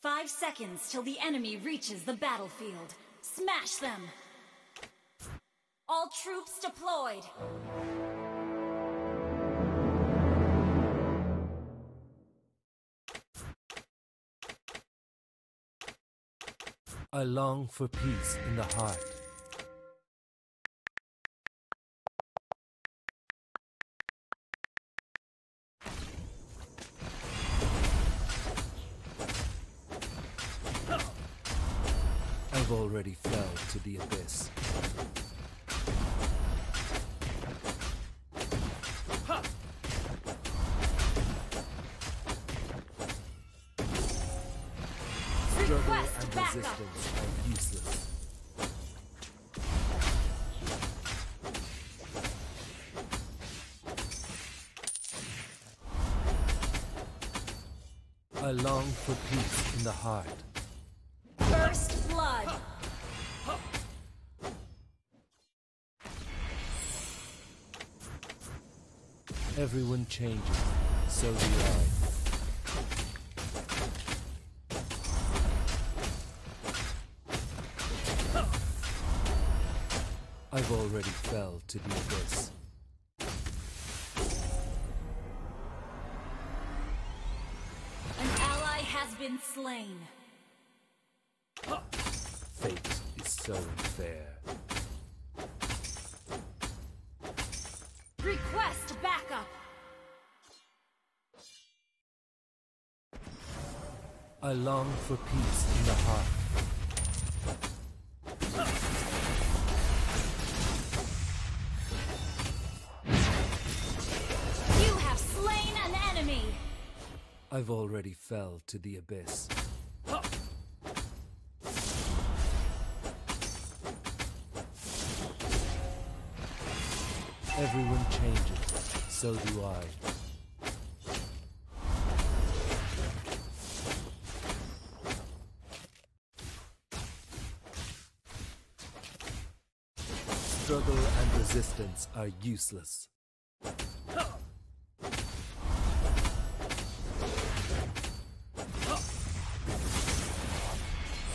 5 seconds till the enemy reaches the battlefield. Smash them! All troops deployed! I long for peace in the heart. I've already fell to the abyss. Struggle and resistance are useless. I long for peace in the heart. First blood! Everyone changes, so do I. I've already fell to the abyss. An ally has been slain. Fate is so unfair. Request backup! I long for peace in the heart. You have slain an enemy! I've already fell to the abyss. Everyone changes, so do I. Struggle and resistance are useless.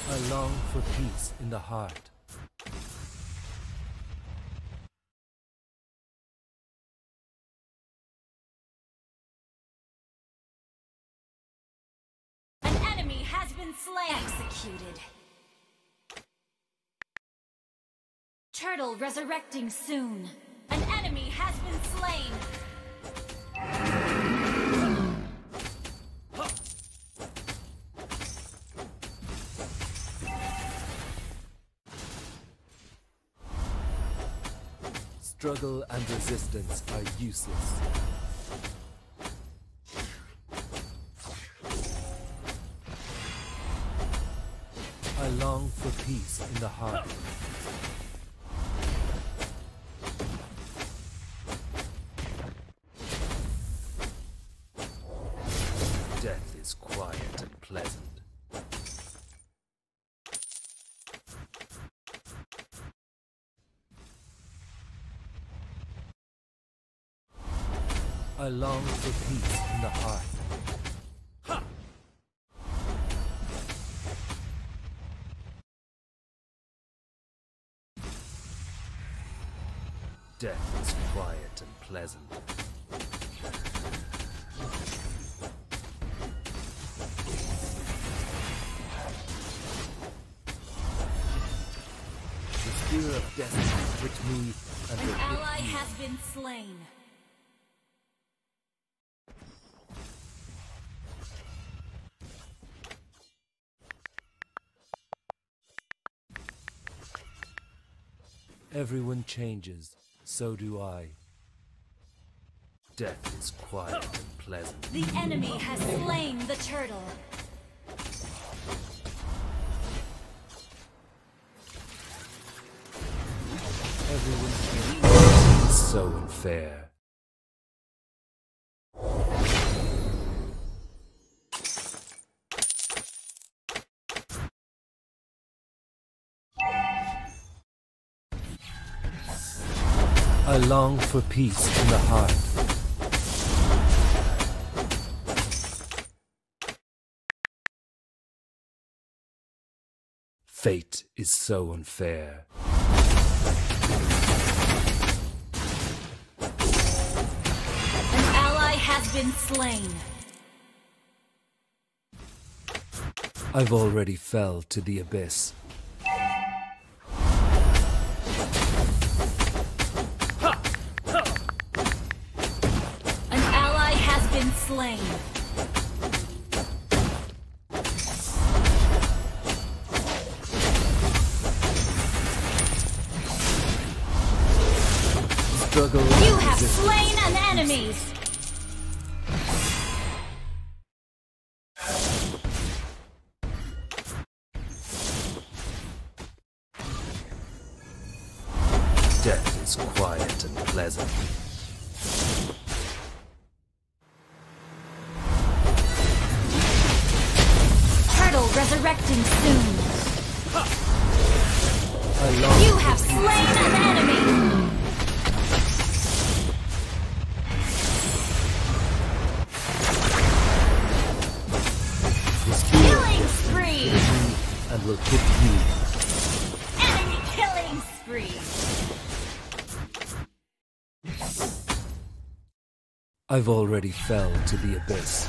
I long for peace in the heart. An enemy has been slain! Executed. Turtle resurrecting soon. An enemy has been slain. Struggle and resistance are useless. I long for peace in the heart. Death is quiet and pleasant. I long for peace in the heart. Death is quiet and pleasant. The spear of destiny hit me and An will hit ally you. has been slain. Everyone changes, so do I. Death is quiet and pleasant. The enemy has slain the turtle. Everyone changes, it's so unfair. I long for peace in the heart. Fate is so unfair. An ally has been slain. I've already fell to the abyss. An ally has been slain. Struggle. You have slain an enemy. Death is quiet and pleasant. Turtle resurrecting soon. You have slain an enemy. Killing spree. And will hit you. Enemy killing spree. I've already fell to the abyss.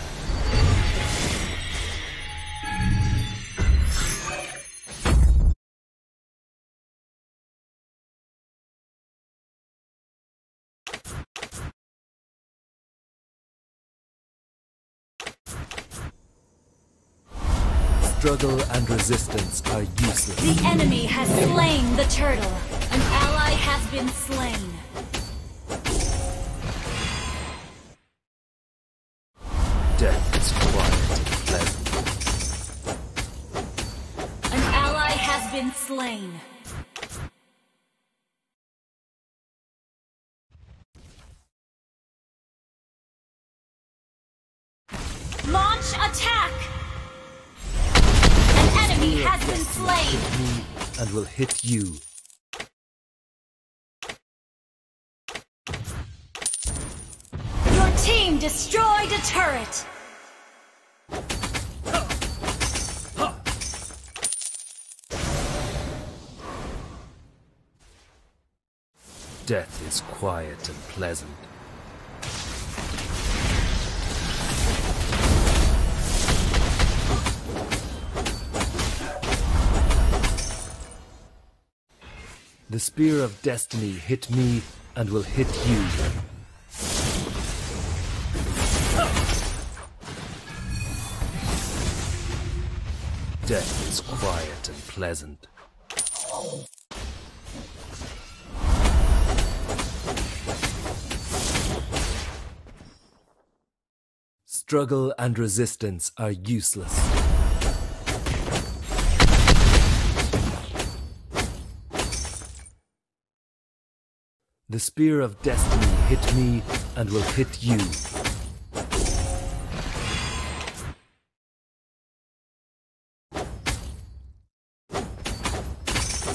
Struggle and resistance are useless. The enemy has slain the turtle. An ally has been slain. Death is quiet and pleasant. An ally has been slain. Launch attack! An enemy has been slain. Hit me and will hit you. Your team destroyed a turret. Death is quiet and pleasant. The spear of destiny hit me and will hit you. Death is quiet and pleasant. Struggle and resistance are useless. The spear of destiny hit me and will hit you.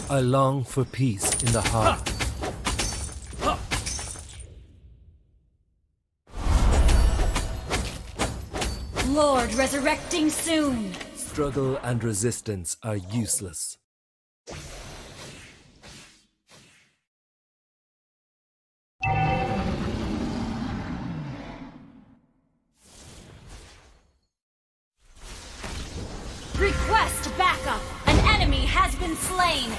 I long for peace in the heart. Lord resurrecting soon. Struggle and resistance are useless. Request backup. An enemy has been slain.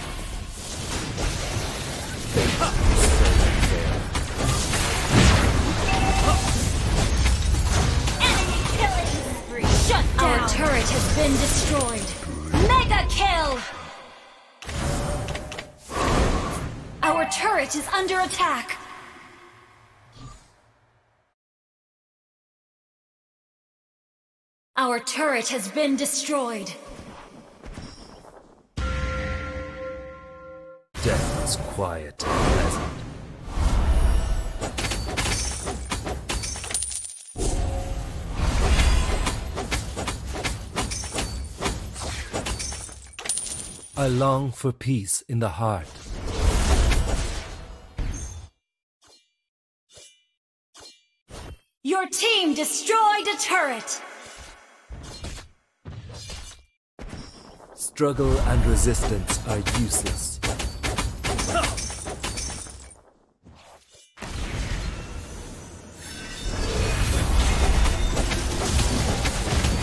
Enemy killing spree. Shut down. Our turret has been destroyed. Mega kill. Our turret is under attack. Our turret has been destroyed. Death is quiet and pleasant. I long for peace in the heart. Your team destroyed a turret. Struggle and resistance are useless.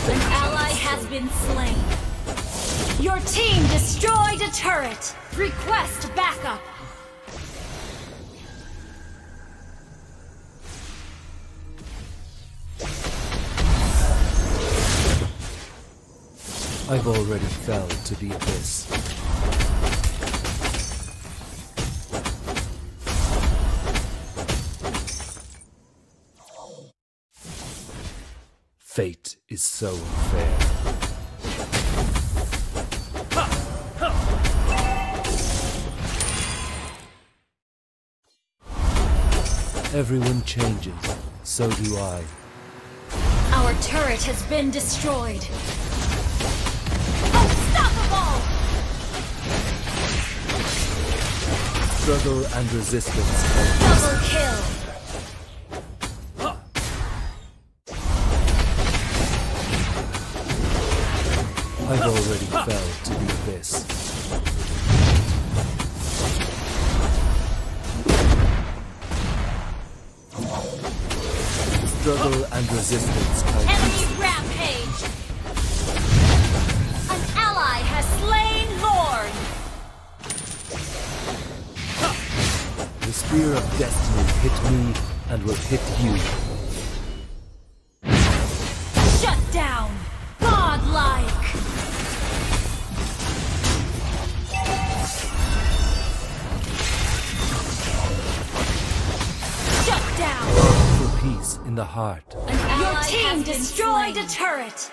An ally has been slain. Your team destroyed a turret. Request backup. I've already fell to the abyss. Fate is so unfair. Everyone changes, so do I. Our turret has been destroyed. Unstoppable! Struggle and resistance. Double kill! I've already fell to the abyss. Struggle and resistance. Enemy rampage! An ally has slain Lord! The spear of destiny hit me and will hit you. Shut down! Godlike! Shut down! For peace in the heart. Your team destroyed a turret!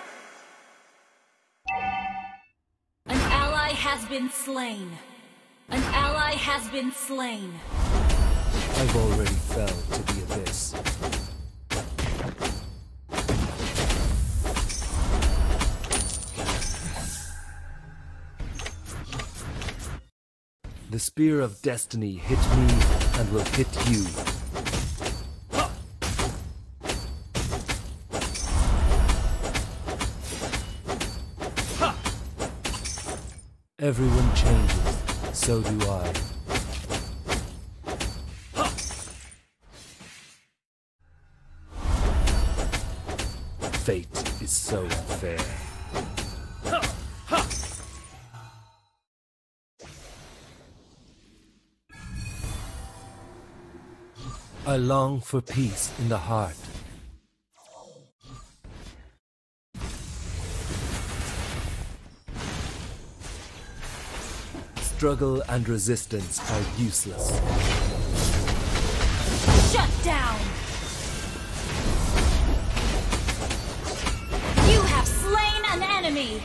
An ally has been slain. An ally has been slain. I've already fell to the abyss. The spear of destiny hit me and will hit you. Everyone changes, so do I. Fate is so unfair. I long for peace in the heart. Struggle and resistance are useless. Shut down! You have slain an enemy!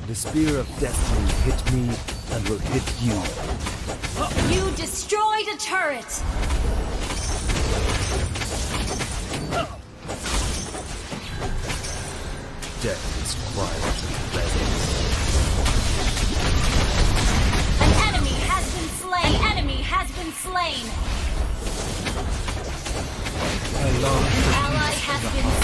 The spear of destiny hit me and will hit you. You destroyed a turret! Death is quiet and pleasant. An enemy has been slain! An enemy has been slain! I long An for ally peace has in the been heart.